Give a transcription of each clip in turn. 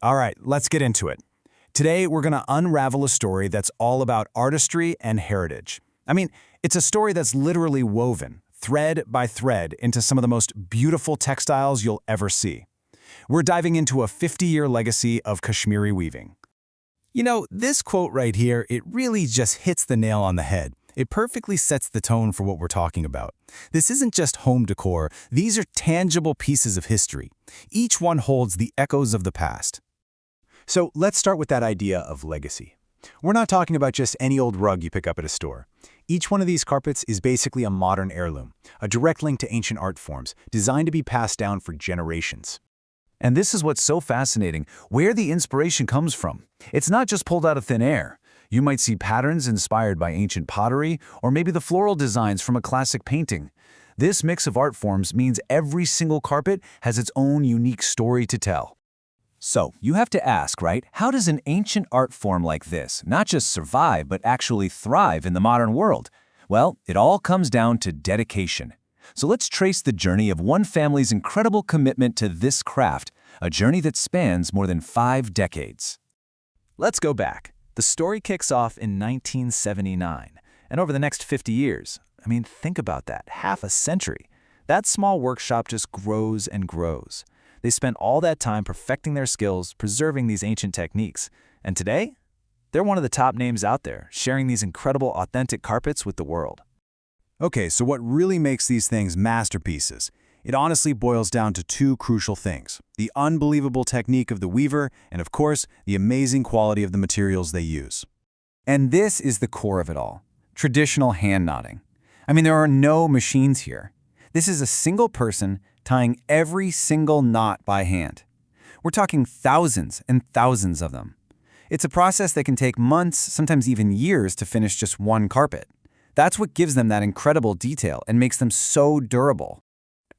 All right, let's get into it. Today, we're going to unravel a story that's all about artistry and heritage. I mean, it's a story that's literally woven, thread by thread, into some of the most beautiful textiles you'll ever see. We're diving into a 50-year legacy of Kashmiri weaving. You know, this quote right here, it really just hits the nail on the head. It perfectly sets the tone for what we're talking about. This isn't just home decor, these are tangible pieces of history. Each one holds the echoes of the past. So let's start with that idea of legacy. We're not talking about just any old rug you pick up at a store. Each one of these carpets is basically a modern heirloom, a direct link to ancient art forms, designed to be passed down for generations. And this is what's so fascinating, where the inspiration comes from. It's not just pulled out of thin air. You might see patterns inspired by ancient pottery, or maybe the floral designs from a classic painting. This mix of art forms means every single carpet has its own unique story to tell. So, you have to ask, right? How does an ancient art form like this not just survive, but actually thrive in the modern world? Well, it all comes down to dedication. So let's trace the journey of one family's incredible commitment to this craft, a journey that spans more than 5 decades. Let's go back. The story kicks off in 1979, and over the next 50 years, I mean, think about that, half a century. That small workshop just grows and grows. They spent all that time perfecting their skills, preserving these ancient techniques. And today, they're one of the top names out there, sharing these incredible, authentic carpets with the world. Okay, so what really makes these things masterpieces? It honestly boils down to 2 crucial things: the unbelievable technique of the weaver, and of course, the amazing quality of the materials they use. And this is the core of it all: traditional hand knotting. I mean, there are no machines here. This is a single person tying every single knot by hand. We're talking thousands and thousands of them. It's a process that can take months, sometimes even years, to finish just one carpet. That's what gives them that incredible detail and makes them so durable.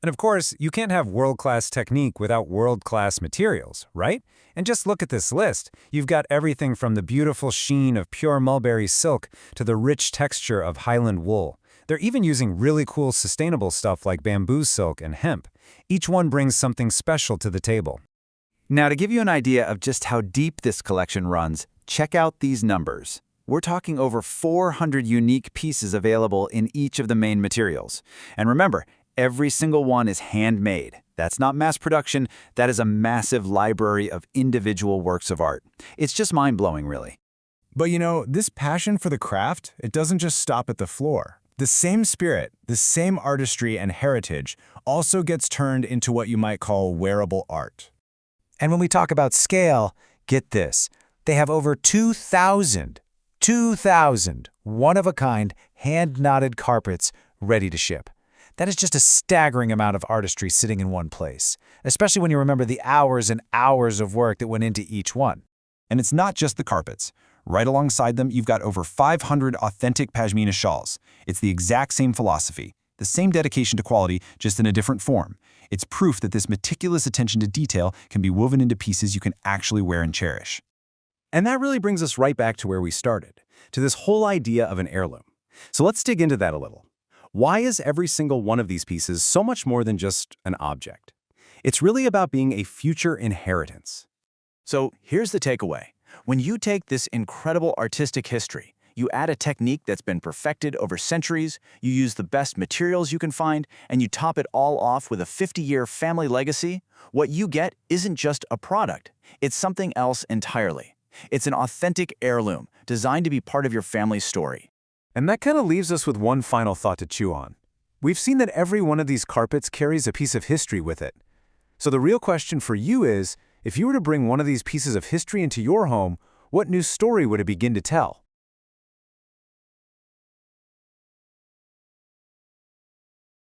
And of course, you can't have world-class technique without world-class materials, right? And just look at this list. You've got everything from the beautiful sheen of pure mulberry silk to the rich texture of Highland wool. They're even using really cool sustainable stuff like bamboo silk and hemp. Each one brings something special to the table. Now, to give you an idea of just how deep this collection runs, check out these numbers. We're talking over 400 unique pieces available in each of the main materials. And remember, every single one is handmade. That's not mass production, that is a massive library of individual works of art. It's just mind-blowing, really. But you know, this passion for the craft, it doesn't just stop at the floor. The same spirit, the same artistry and heritage also gets turned into what you might call wearable art. And when we talk about scale, get this. They have over 2,000 one-of-a-kind, hand-knotted carpets ready to ship. That is just a staggering amount of artistry sitting in one place, especially when you remember the hours and hours of work that went into each one. And it's not just the carpets. Right alongside them, you've got over 500 authentic pashmina shawls. It's the exact same philosophy, the same dedication to quality, just in a different form. It's proof that this meticulous attention to detail can be woven into pieces you can actually wear and cherish. And that really brings us right back to where we started, to this whole idea of an heirloom. So let's dig into that a little. Why is every single one of these pieces so much more than just an object? It's really about being a future inheritance. So here's the takeaway. When you take this incredible artistic history, you add a technique that's been perfected over centuries, you use the best materials you can find, and you top it all off with a 50-year family legacy, what you get isn't just a product. It's something else entirely. It's an authentic heirloom designed to be part of your family's story. And that kind of leaves us with one final thought to chew on. We've seen that every one of these carpets carries a piece of history with it. So the real question for you is, if you were to bring one of these pieces of history into your home, what new story would it begin to tell?